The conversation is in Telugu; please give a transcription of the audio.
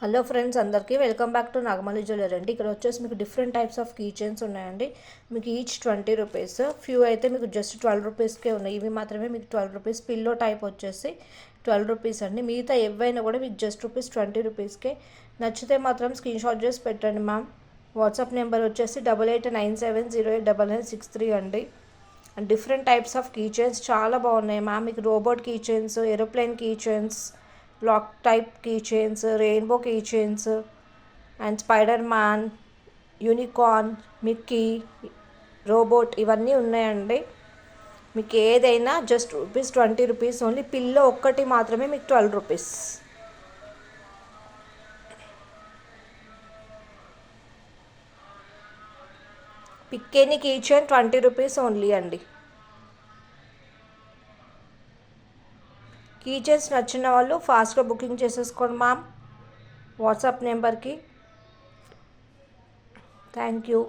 హలో ఫ్రెండ్స్, అందరికీ welcome back to Nagamalli jewellery అండి. ఇక్కడ వచ్చేసి మీకు different types of key chains ఉన్నాయండి. మీకు ఈచ్ 20 రూపీస్, ఫ్యూ అయితే మీకు జస్ట్ 12 రూపీస్కే ఉన్నాయి. ఇవి మాత్రమే మీకు 12 రూపీస్. పిల్లో టైప్ వచ్చేసి 12 రూపీస్ అండి. మిగతా ఏవైనా కూడా మీకు జస్ట్ రూపీస్ 20 రూపీస్కే. నచ్చితే మాత్రం స్క్రీన్ షాట్ చేసి పెట్టండి మ్యామ్. వాట్సాప్ నెంబర్ వచ్చేసి 8897089963 అండి. And different types of key chains చాలా బాగున్నాయి మ్యామ్. మీకు robot key chains, aeroplane key chains, black type key chains, rainbow key chains and spider man, unicorn, Mickey, robot ఇవన్నీ ఉన్నాయండి. మీకు ఏదైనా just rupees 20 rupees only. Pillow ఒక్కటి మాత్రమే మీకు 12 రూపీస్. పిక్కేని కీ చైన్ 20 రూపీస్ ఓన్లీ అండి. కీ చైన్స్ నచ్చిన వాళ్ళు ఫాస్ట్గా బుకింగ్ చేసేసుకోండి మ్యామ్ వాట్సాప్ నెంబర్కి. Thank you.